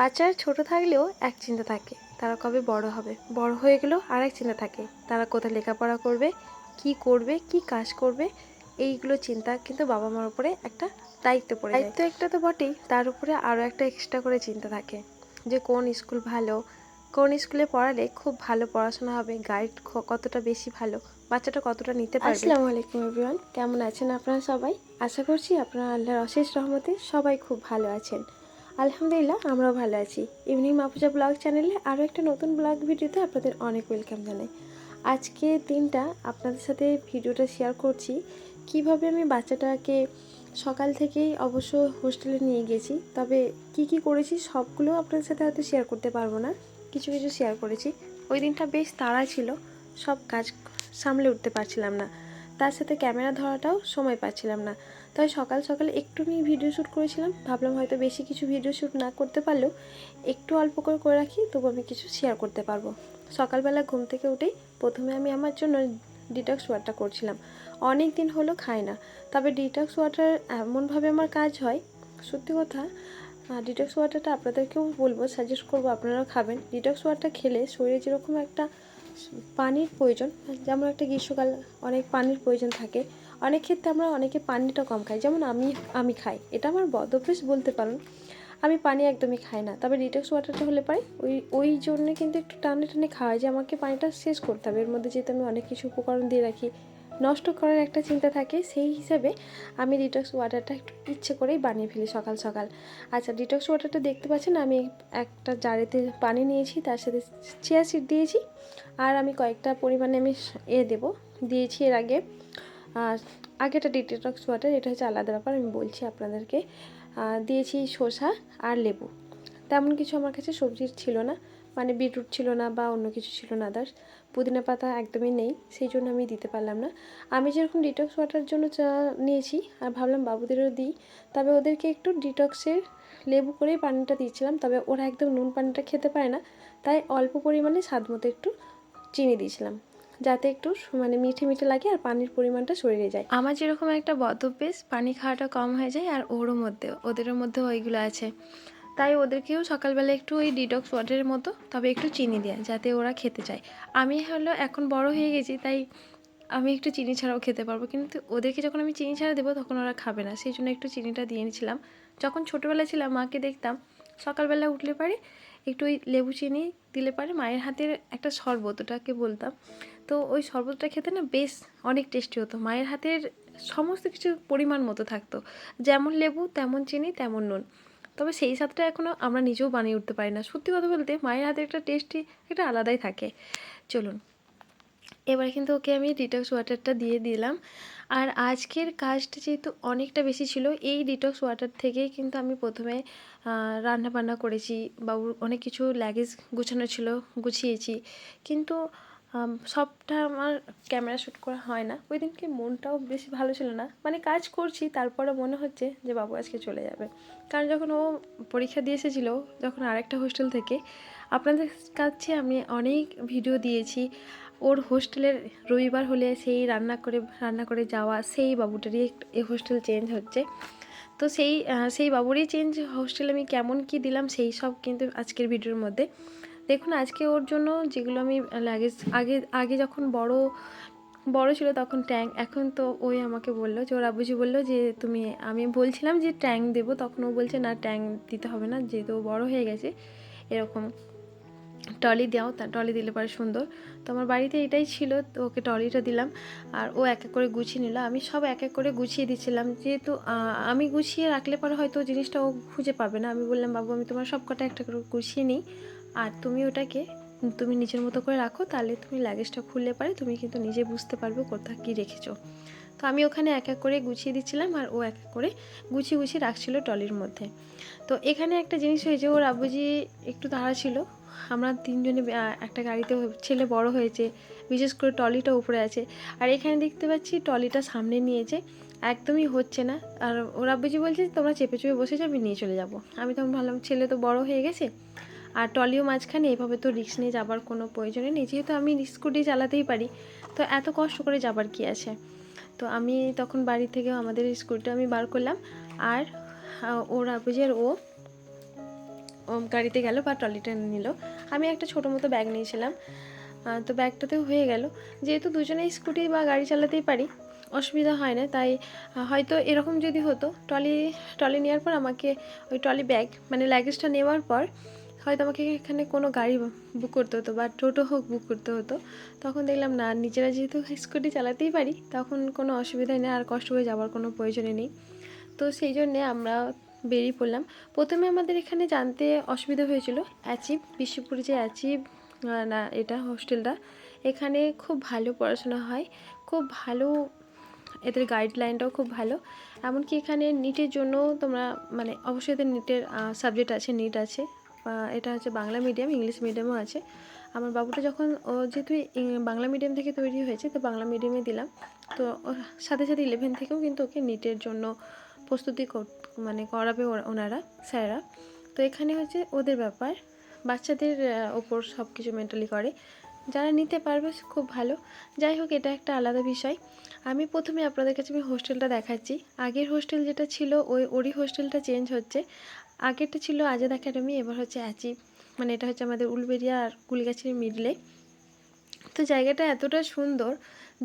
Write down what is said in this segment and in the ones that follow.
বাচ্চারা ছোট থাকলেও এক চিন্তা থাকে, তারা কবে বড় হবে, বড় হয়ে গেলেও আর এক চিন্তা থাকে, তারা কোথায় লেখাপড়া করবে, কি কাজ করবে। এইগুলো চিন্তা কিন্তু বাবা মার উপরে একটা দায়িত্ব পড়ে যায়। দায়িত্ব একটা তো বটেই, তার উপরে আরও একটা এক্সট্রা করে চিন্তা থাকে যে কোন স্কুল ভালো, কোন স্কুলে পড়ালে খুব ভালো পড়াশোনা হবে, গাইড কতটা বেশি ভালো, বাচ্চাটা কতটা নিতে পারবে। আসসালামু আলাইকুম এভরিওয়ান, কেমন আছেন আপনারা সবাই? আশা করছি আপনারা আল্লাহর অশেষ রহমতে সবাই খুব ভালো আছেন। আলহামদুলিল্লাহ, আমরাও ভালো আছি। ইভিনিং মাপুজা ব্লগ চ্যানেলে আরও একটা নতুন ব্লগ ভিডিওতে আপনাদের অনেক ওয়েলকাম জানাই। আজকে দিনটা আপনাদের সাথে ভিডিওটা শেয়ার করছি কিভাবে আমি বাচ্চাটাকে সকাল থেকেই অবশ্য হোস্টেলে নিয়ে গেছি, তবে কি করেছি সবগুলো আপনাদের সাথে হয়তো শেয়ার করতে পারবো না, কিছু শেয়ার করেছি। ওই দিনটা বেশ তাড়া ছিল, সব কাজ সামলে উঠতে পারছিলাম না, তার সাথে ক্যামেরা ধরাটাও সময় পাচ্ছিলাম না। তাই সকাল সকাল একটু নিয়ে ভিডিও শ্যুট করেছিলাম, ভাবলাম হয়তো বেশি কিছু ভিডিও শ্যুট না করতে পারলেও একটু অল্প করে রাখি, তবু আমি কিছু শেয়ার করতে পারবো। সকালবেলা ঘুম থেকে উঠেই প্রথমে আমি আমার জন্য ডিটক্স ওয়াটার করছিলাম। অনেক দিন হলো খাই না, তবে ডিটক্স ওয়াটার এমনভাবে আমার কাজ হয়, সত্যি কথা। ডিটক্স ওয়াটারটা আপনাদেরকেও বলবো, সাজেস্ট করবো আপনারাও খাবেন। ডিটক্স ওয়াটার খেলে শরীরে যেরকম একটা পানির প্রয়োজন, যেমন একটা গ্রীষ্মকাল অনেক পানির প্রয়োজন থাকে, অনেক ক্ষেত্রে আমরা অনেকে পানিটা কম খাই, যেমন আমি খাই, এটা আমার বদ অভ্যাস বলতে পারেন। আমি পানি একদমই খাই না, তবে ডিটক্স ওয়াটারটা হলে পারে ওই জন্যে কিন্তু একটু টানে খাওয়া যে আমাকে পানিটা শেষ করতে হবে, এর মধ্যে যেহেতু আমি অনেক কিছু উপকরণ দিয়ে রাখি, নষ্ট করার একটা চিন্তা থাকে, সেই হিসাবে আমি ডিটক্স ওয়াটারটা একটু ইচ্ছে করেই বানিয়ে ফেলি সকাল সকাল। আচ্ছা, ডিটক্স ওয়াটারটা দেখতে পাচ্ছেন আমি একটা জারেতে পানি নিয়েছি, তার সাথে চিয়া সিড দিয়েছি, আর আমি কয়েকটা পরিমাণে আমি দিয়েছি এর আগে। আগেটা ডিটক্স ওয়াটার, এটা হচ্ছে আলাদা ব্যাপার, আমি বলছি আপনাদেরকে। দিয়েছি শসা আর লেবু। তেমন কিছু আমার কাছে সবজির ছিল না, মানে বিটরুট ছিল না বা অন্য কিছু ছিল না, আদার্স পুদিনা পাতা একদমই নেই, সেই জন্য আমি দিতে পারলাম না। আমি যেরকম ডিটক্স ওয়াটার জন্য নিয়েছি, আর ভাবলাম বাবুদেরও দিই, তবে ওদেরকে একটু ডিটক্সের লেবু করেই পানিটা দিয়েছিলাম, তবে ওরা একদম নুন পানিটা খেতে পারে না, তাই অল্প পরিমাণে স্বাদ মতো একটু চিনি দিয়েছিলাম, যাতে একটু মানে মিঠে লাগে আর পানির পরিমাণটা শরীরে যায়। আমার যেরকম একটা বদ অভ্যেস, পানি খাওয়াটা কম হয়ে যায়, আর ওদেরও মধ্যে ওইগুলো আছে, তাই ওদেরকেও সকালবেলা একটু ওই ডিটক্স ওয়াটারের মতো, তবে একটু চিনি দেয়, যাতে ওরা খেতে চায়। আমি এখন বড় হয়ে গেছি, তাই আমি একটু চিনি ছাড়াও খেতে পারবো, কিন্তু ওদেরকে যখন আমি চিনি ছাড়া দেবো তখন ওরা খাবে না, সেই জন্য একটু চিনিটা দিয়ে নিয়েছিলাম। যখন ছোটোবেলা ছিলাম মাকে দেখতাম সকালবেলা উঠলে পারে একটু ওই লেবু চিনি দিলে পারে মায়ের হাতের একটা শরবত, ওটাকে বলতাম, তো ওই শরবতটা খেতে না বেশ অনেক টেস্টি হতো। মায়ের হাতের সমস্ত কিছু পরিমাণ মতো থাকতো, যেমন লেবু তেমন চিনি তেমন নুন, তবে সেই স্বাদটা এখনও আমরা নিজেও বানিয়ে উঠতে পারি না। সত্যি কথা বলতে মায়ের হাতের একটা টেস্টি একটা আলাদাই থাকে। চলুন, এবার কিন্তু ওকে আমি ডিটক্স ওয়াটারটা দিয়ে দিলাম। আর আজকের কাজটা যেহেতু অনেকটা বেশি ছিল, এই ডিটক্স ওয়াটার থেকেই কিন্তু আমি প্রথমে রান্না বান্না করেছি, বাবুর অনেক কিছু লাগেজ গুছানো ছিল, গুছিয়েছি, কিন্তু সবটা আমার ক্যামেরা শ্যুট করা হয় না। ওই দিনকে মনটাও বেশি ভালো ছিল না, মানে কাজ করছি তারপরে মনে হচ্ছে যে বাবু আজকে চলে যাবে, কারণ যখন ও পরীক্ষা দিয়ে এসেছিলো, যখন আরেকটা হোস্টেল থেকে, আপনাদের কাছে আমি অনেক ভিডিও দিয়েছি, ওর হোস্টেলের রবিবার হলে সেই রান্না করে যাওয়া, সেই বাবুটারই এই হোস্টেল চেঞ্জ হচ্ছে, তো সেই বাবুরই চেঞ্জ হোস্টেলে আমি কেমন কি দিলাম সেই সব কিন্তু আজকের ভিডিওর মধ্যে দেখুন। আজকে ওর জন্য যেগুলো আমি লাগেজ, আগে যখন বড় ছিল তখন ট্যাং, এখন তো ওই আমাকে বললো যে ওর আব্বুজি বললো যে আমি বলছিলাম যে ট্যাং দেবো, তখন ও বলছে না ট্যাং দিতে হবে না, যেহেতু বড় হয়ে গেছে, এরকম টলি দাও, তা টলি দিলে পরে সুন্দর। তো আমার বাড়িতে এটাই ছিল, তো ওকে টলিটা দিলাম, আর ও এক এক করে গুছিয়ে নিল। আমি সব এক এক করে গুছিয়ে দিচ্ছিলাম, যেহেতু আমি গুছিয়ে রাখলে পরে হয়তো জিনিসটা ও খুঁজে পাবে না। আমি বললাম বাবু আমি তোমার সব কটা একটা করে গুছিয়ে নিই, আর তুমি নিজের মতো করে রাখো, তাহলে তুমি লাগেজটা খুললে পারে তুমি কিন্তু নিজে বুঝতে পারবে কোথায় কী রেখেছো। তো আমি ওখানে এক এক করে গুছিয়ে দিচ্ছিলাম, আর ও এক এক করে গুছিয়ে রাখছিল টলির মধ্যে। তো এখানে একটা জিনিস হয়েছে, ওর আব্বুজি একটু তাড়া ছিল, আমরা তিনজনে একটা গাড়িতে, ছেলে বড় হয়েছে, বিশেষ করে টলিটা উপরে আছে, আর এখানে দেখতে পাচ্ছি টলিটা সামনে নিয়েছে, একদমই হচ্ছে না। আর ওর আব্বুজি বলছে তোমরা চেপে বসে যাও, আমি নিয়ে চলে যাব। আমি তখন ভাবলাম ছেলে তো বড় হয়ে গেছে, আর টলিও মাঝখানে, এভাবে তো রিস্ক নিয়ে যাবার কোনো প্রয়োজনই নেই, যেহেতু আমি স্কুটি চালাতেই পারি, তো এত কষ্ট করে যাবার কি আছে। তো আমি তখন বাড়ি থেকে আমাদের স্কুটিটা আমি বার করলাম, আর ওর আব্বুজি আর ও গাড়িতে গেল বা ট্রলিটা নিল। আমি একটা ছোটো মতো ব্যাগ নিয়েছিলাম, তো ব্যাগটাতেও হয়ে গেল। যেহেতু দুজনেই স্কুটি বা গাড়ি চালাতেই পারি, অসুবিধা হয় না। তাই হয়তো এরকম যদি হতো, ট্রলি নেওয়ার পর আমাকে ওই ট্রলি ব্যাগ মানে লাগেজটা নেওয়ার পর হয়তো আমাকে এখানে কোনো গাড়ি বুক করতে হতো বা টোটো হোক বুক করতে হতো। তখন দেখলাম না, নিজেরা যেহেতু স্কুটি চালাতেই পারি, তখন কোনো অসুবিধাই নেই, আর কষ্ট করে যাওয়ার কোনো প্রয়োজনই নেই। তো সেই জন্যে আমরা বেরিয়ে পড়লাম। প্রথমে আমাদের এখানে জানতে অসুবিধা হয়েছিল অ্যাচিভ, বিশ্বপুরে যে অ্যাচিভ না এটা হোস্টেলটা, এখানে খুব ভালো পড়াশোনা হয়, খুব ভালো, এদের গাইডলাইনটাও খুব ভালো। এমনকি এখানে নিটের জন্য তোমরা মানে অবশ্যই এদের নিটের সাবজেক্ট আছে, নিট আছে। এটা হচ্ছে বাংলা মিডিয়াম, ইংলিশ মিডিয়ামও আছে। আমার বাবুটা যখন যেহেতু বাংলা মিডিয়াম থেকে তৈরি হয়েছে, তো বাংলা মিডিয়ামে দিলাম। তো সাথে সাথে 11 থেকেও কিন্তু ওকে নিটের জন্য প্রস্তুতি মানে করাবে ওনারা, স্যাররা। তো এখানে হচ্ছে ওদের ব্যাপার, বাচ্চাদের ওপর সব কিছু মেন্টালি করে, যারা নিতে পারবে খুব ভালো। যাই হোক, এটা একটা আলাদা বিষয়। আমি প্রথমে আপনাদের কাছে আমি হোস্টেলটা দেখাচ্ছি। আগের হোস্টেল যেটা ছিল ওরই হোস্টেলটা চেঞ্জ হচ্ছে। আগেরটা ছিল আজাদ একাডেমি, এবার হচ্ছে অ্যাচিভ, মানে এটা হচ্ছে আমাদের উলবেড়িয়া আর কুলগাছির মিডলে। তো জায়গাটা এতটা সুন্দর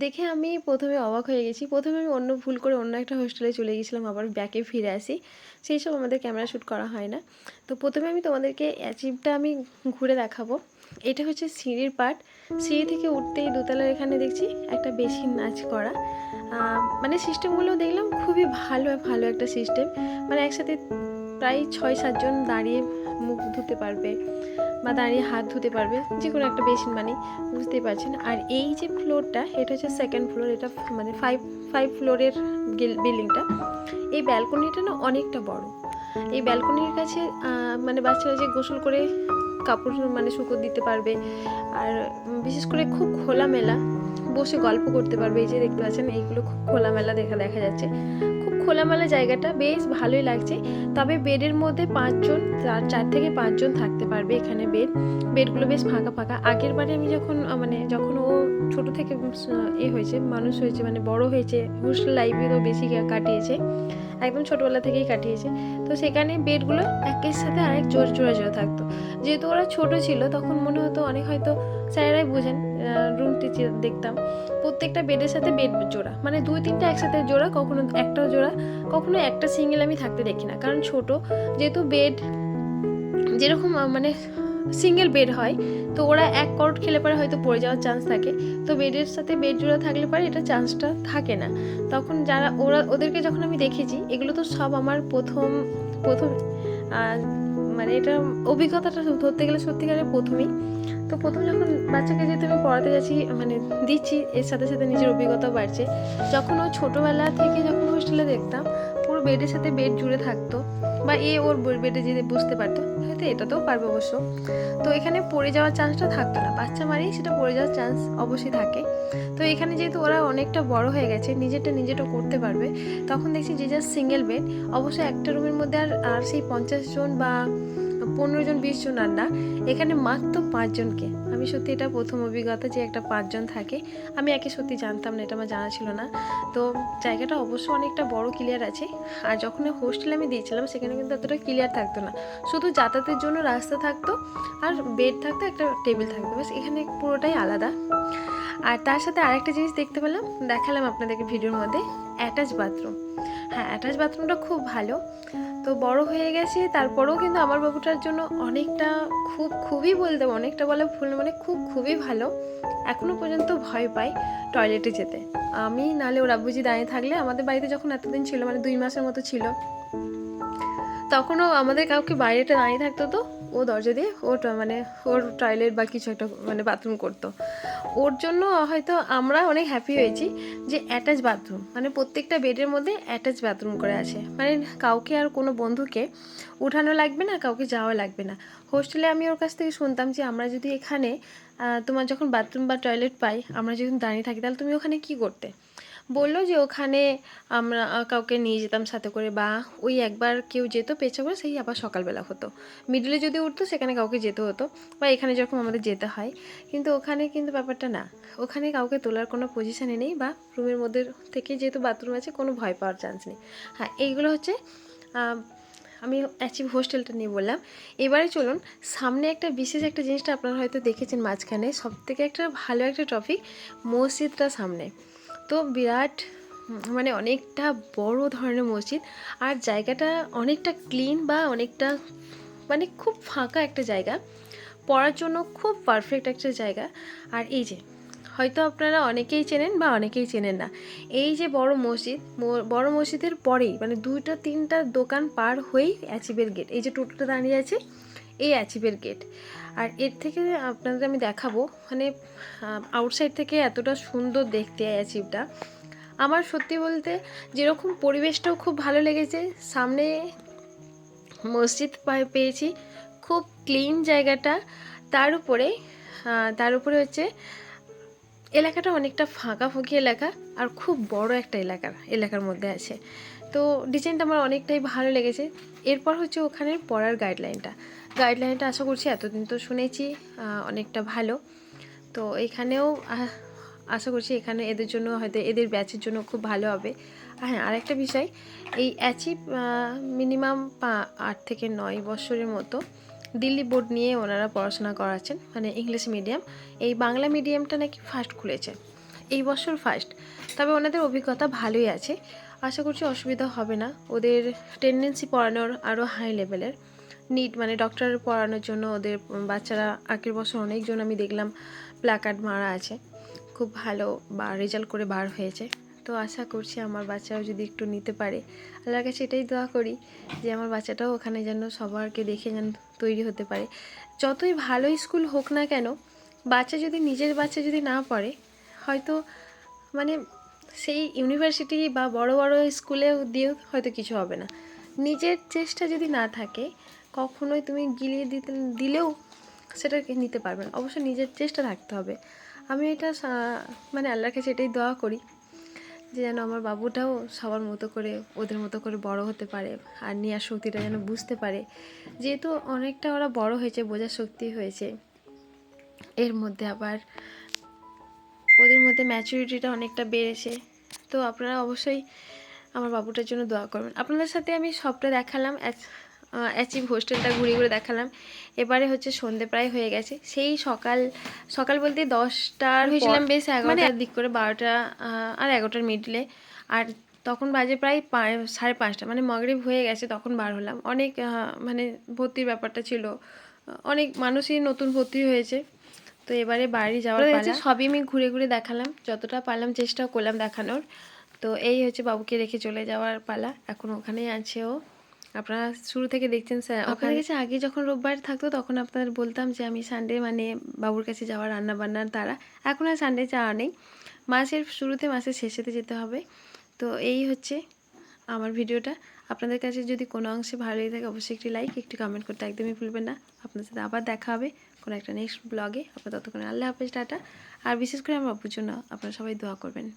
দেখে আমি প্রথমে অবাক হয়ে গেছি। প্রথমে আমি ভুল করে অন্য একটা হোস্টেলে চলে গেছিলাম, আবার ব্যাকে ফিরে আসি। সেই সব আমাদের ক্যামেরা শ্যুট করা হয় না। তো প্রথমে আমি তোমাদেরকে অ্যাচিভটা আমি ঘুরে দেখাবো। এটা হচ্ছে সিঁড়ির পার্ট। সিঁড়ি থেকে উঠতেই দোতলার এখানে দেখছি একটা বেসিন নাচ করা, মানে সিস্টেমগুলো দেখলাম খুবই ভালো ভালো একটা সিস্টেম। মানে একসাথে প্রায় 6-7 জন দাঁড়িয়ে মুখ ধুতে পারবে বা দাঁড়িয়ে হাত ধুতে পারবে, যে কোনো একটা বেসিন মানে বুঝতেই পারছেন। আর এই যে ফ্লোরটা, এটা হচ্ছে সেকেন্ড ফ্লোর, এটা মানে ফাইভ ফ্লোরের বিল্ডিংটা। এই ব্যালকনিটা না অনেকটা বড়। এই ব্যালকনির কাছে মানে বাচ্চারা যে গোসল করে কাপড় মানে শুকো দিতে পারবে, আর বিশেষ করে খুব খোলামেলা বসে গল্প করতে পারবে। এই যে দেখতে পাচ্ছেন, এইগুলো খুব খোলামেলা দেখা যাচ্ছে, খুব খোলামেলা জায়গাটা, বেশ ভালোই লাগছে। তবে বেডের মধ্যে 5 জন, 4 থেকে 5 জন থাকতে পারবে এখানে। বেডগুলো বেশ ফাঁকা ফাঁকা। আগের বারে আমি যখন ও ছোট থেকে হয়েছে, মানুষ হয়েছে, মানে বড় হয়েছে, হোস্টেল লাইফেও বেশি কাটিয়েছে, একদম ছোটোবেলা থেকেই কাটিয়েছে। তো সেখানে বেডগুলো একের সাথে আরেক জোড়া থাকতো। যেহেতু ওরা ছোট ছিল, তখন মনে হতো অনেক, হয়তো স্যারেরাই বোঝেন, রুমটি দেখতাম প্রত্যেকটা বেডের সাথে বেড জোড়া, মানে 2-3টা একসাথে জোড়া, কখনো একটাও জোড়া, কখনো একটা সিঙ্গেল আমি থাকতে দেখি না। কারণ ছোট যেহেতু বেড, যেরকম মানে সিঙ্গেল বেড হয়, তো ওরা এক করট খেলে পরে হয়তো পড়ে যাওয়ার চান্স থাকে। তো বেডের সাথে বেড জোড়া থাকলে পরে এটা চান্সটা থাকে না। তখন ওদেরকে যখন আমি দেখেছি, এগুলো তো সব আমার প্রথম মানে এটা অভিজ্ঞতাটা ধরতে গেলে সত্যিকারের প্রথমেই। তো প্রথম যখন বাচ্চাকে যেহেতু আমি পড়াতে যাচ্ছি, মানে দিচ্ছি, এর সাথে সাথে নিজের অভিজ্ঞতাও বাড়ছে। যখন ও ছোটোবেলা থেকে যখন হোস্টেলে দেখতাম পুরো বেডের সাথে বেড জুড়ে থাকতো, বা ওর বেডে যেতে বুঝতে পারতো, হয়তো এটাতেও পারবে অবশ্য। তো এখানে পড়ে যাওয়ার চান্সটা থাকতো না, বাচ্চা মানেই সেটা পড়ে যাওয়ার চান্স অবশ্যই থাকে। তো এখানে যেহেতু ওরা অনেকটা বড় হয়ে গেছে, নিজেটা করতে পারবে, তখন দেখছি যে যার সিঙ্গেল বেড। অবশ্যই একটা রুমের মধ্যে আর সেই 50 জন বা 15 জন 20 জন আর না, এখানে মাত্র 5 জনকে। আমি সত্যি এটা প্রথম অভিজ্ঞতা যে একটা 5 জন থাকে। আমি একে সত্যি জানতাম না, এটা আমার জানা ছিল না। তো জায়গাটা অবশ্য অনেকটা বড়, ক্লিয়ার আছে। আর যখন হোস্টেলে আমি দিয়েছিলাম, সেখানে কিন্তু এতটা ক্লিয়ার থাকতো না, শুধু যাতায়াতের জন্য রাস্তা থাকতো আর বেড থাকতো, একটা টেবিল থাকতো, বাস। এখানে পুরোটাই আলাদা। আর তার সাথে আরেকটা জিনিস দেখালাম আপনাদেরকে ভিডিওর মধ্যে, অ্যাটাচ বাথরুম। হ্যাঁ, অ্যাটাচ বাথরুমটা খুব ভালো। তো বড় হয়ে গেছে, তারপরেও কিন্তু আমার বাবুটার জন্য অনেকটা, খুবই বলতে, অনেকটা বলে ভুল, মানে খুবই ভালো। এখনও পর্যন্ত ভয় পাই টয়লেটে যেতে। আমি নাহলে ওর আব্বুজি দাঁড়িয়ে থাকলে, আমাদের বাড়িতে যখন এতদিন ছিল, মানে 2 মাসের মতো ছিল, তখনও আমাদের কাউকে বাইরেটা দাঁড়িয়ে থাকতো, তো ও দরজা দিয়ে ওর টয়লেট বা কিছু একটা মানে বাথরুম করতো। ওর জন্য হয়তো আমরা অনেক হ্যাপি হয়েছি যে অ্যাটাচ বাথরুম, মানে প্রত্যেকটা বেডের মধ্যে অ্যাটাচ বাথরুম করে আছে, মানে কাউকে আর কোনো বন্ধুকে উঠানো লাগবে না, কাউকে যাওয়া লাগবে না। হোস্টেলে আমি ওর কাছ থেকে শুনতাম যে আমরা যদি এখানে তোমার যখন বাথরুম বা টয়লেট পাই, আমরা যখন দাঁড়িয়ে থাকি, তাহলে তুমি ওখানে কি করতে? বললো যে ওখানে আমরা কাউকে নিয়ে যেতাম সাথে করে, বা ওই একবার কেউ যেত পেছা করে, সেই আবার সকালবেলা হতো, মিডলে যদি উঠতো সেখানে কাউকে যেতে হতো, বা এখানে যখন আমাদের যেতে হয়। কিন্তু ওখানে কিন্তু ব্যাপারটা না, ওখানে কাউকে তোলার কোনো পজিশানে নেই, বা রুমের মধ্যে থেকে যেহেতু বাথরুম আছে, কোনো ভয় পাওয়ার চান্স নেই। হ্যাঁ, এইগুলো হচ্ছে আমি অ্যাচিভ হোস্টেলটা নিয়ে বললাম। এবারে চলুন সামনে একটা বিশেষ একটা জিনিসটা আপনারা হয়তো দেখেছেন মাঝখানে, সবথেকে একটা ভালো একটা টপিক, মসজিদটা সামনে। তো বিরাট মানে অনেকটা বড় ধরনের মসজিদ, আর জায়গাটা অনেকটা ক্লিন বা অনেকটা মানে খুব ফাঁকা একটা জায়গা, পড়ার জন্য খুব পারফেক্ট একটা জায়গা। আর এই যে হয়তো আপনারা অনেকেই চেনেন বা অনেকেই চেনেন না, এই যে বড় মসজিদ, বড় মসজিদের পরেই মানে 2-3টা দোকান পার হয়েই অ্যাচিভের গেট, এই যে টোটোটা দাঁড়িয়ে আছে এই অ্যাচিভের গেট। আর এর থেকে আপনাদের আমি দেখাবো, মানে আউটসাইড থেকে এতটা সুন্দর দেখতে অ্যাচিভটা। আমার সত্যি বলতে যেরকম পরিবেশটাও খুব ভালো লেগেছে, সামনে মসজিদ পেয়েছি, খুব ক্লিন জায়গাটা, তার উপরে হচ্ছে এলাকাটা অনেকটা ফাঁকাফুঁকি এলাকা, আর খুব বড় একটা এলাকার মধ্যে আছে। তো ডিজাইনটা আমার অনেকটাই ভালো লেগেছে। এরপর হচ্ছে ওখানের পড়ার গাইডলাইনটা আশা করছি, এতদিন তো শুনেছি অনেকটা ভালো। তো এখানেও আশা করছি এখানে এদের জন্য হয়তো এদের ব্যাচের জন্য খুব ভালো হবে। হ্যাঁ, আরেকটা বিষয়, এই অ্যাচিভ মিনিমাম 8 থেকে 9 বছরের মতো দিল্লি বোর্ড নিয়ে ওনারা পড়াশোনা করাচ্ছেন, মানে ইংলিশ মিডিয়াম। এই বাংলা মিডিয়ামটা নাকি ফার্স্ট খুলেছে, এই বছর ফার্স্ট। তবে ওনাদের অভিজ্ঞতা ভালোই আছে, আশা করছি অসুবিধা হবে না। ওদের টেন্ডেন্সি পড়ানোর আরও হাই লেভেলের, নিট মানে ডক্টর পড়ানোর জন্য ওদের বাচ্চারা আগের বছর অনেকজন আমি দেখলাম প্ল্যাকার্ড মারা আছে, খুব ভালো বা রেজাল্ট করে বার হয়েছে। তো আশা করছি আমার বাচ্চারাও যদি একটু নিতে পারে, আল্লাহর কাছে এটাই দোয়া করি যে আমার বাচ্চাটাও ওখানে যেন সবারকে দেখে যেন তৈরি হতে পারে। যতই ভালো স্কুল হোক না কেন, নিজের বাচ্চা যদি না পড়ে, হয়তো মানে সেই ইউনিভার্সিটি বা বড় বড় স্কুলেও দিয়েও হয়তো কিছু হবে না। নিজের চেষ্টা যদি না থাকে, কখনোই তুমি গিলিয়ে দিলেও সেটাকে নিতে পারবে না। অবশ্য নিজের চেষ্টা থাকতে হবে। আমি এটা মানে আল্লাহর কাছে এটাই দোয়া করি যে যেন আমার বাবুটাও সবার মতো করে ওদের মতো করে বড় হতে পারে, আর নেওয়ার শক্তিটা যেন বুঝতে পারে। যেহেতু অনেকটা ওরা বড় হয়েছে, বোঝার শক্তি হয়েছে, এর মধ্যে আবার ওদের মধ্যে ম্যাচুরিটিটা অনেকটা বেড়েছে। তো আপনারা অবশ্যই আমার বাবুটার জন্য দোয়া করবেন। আপনাদের সাথে আমি সবটা দেখালাম, অ্যাচিভ হোস্টেলটা ঘুরে ঘুরে দেখালাম। এবারে হচ্ছে সন্ধে প্রায় হয়ে গেছে, সেই সকাল বলতে 10টার হয়েছিলাম, বেশ 11টার দিক করে, 12টা আর 11টার মিডলে। আর তখন বাজে প্রায় 5:30, মানে মাগরিব হয়ে গেছে, তখন বার হলাম। অনেক মানে ভর্তির ব্যাপারটা ছিল, অনেক মানুষই নতুন ভর্তি হয়েছে। তো এবারে বাড়ি যাওয়ার পালা, সবই আমি ঘুরে ঘুরে দেখালাম, যতটা পারলাম চেষ্টা করলাম দেখানোর। তো এই হচ্ছে বাবুকে রেখে চলে যাওয়ার পালা, এখন ওখানেই আছে ও। আপনারা শুরু থেকে দেখছেন স্যার, আপনাদের কাছে আগে যখন রোববার থাকতো তখন আপনাদের বলতাম যে আমি সানডে মানে বাবুর কাছে যাওয়ার রান্না বান্নার তারা, এখন আর সানডে যাওয়া নেই, মাসের শুরুতে মাসের শেষেতে যেতে হবে। তো এই হচ্ছে আমার ভিডিওটা। আপনাদের কাছে যদি কোনো অংশে ভালো লেগে থাকে, অবশ্যই একটি লাইক, একটি কমেন্ট করতে একদমই ভুলবেন না। আপনার সাথে আবার দেখা হবে কোনো একটা নেক্সট ব্লগে। আপনার ততক্ষণে আল্লাহ হাফেজ, টাটা। আর বিশেষ করে আমার বাবুর জন্য আপনারা সবাই দোয়া করবেন।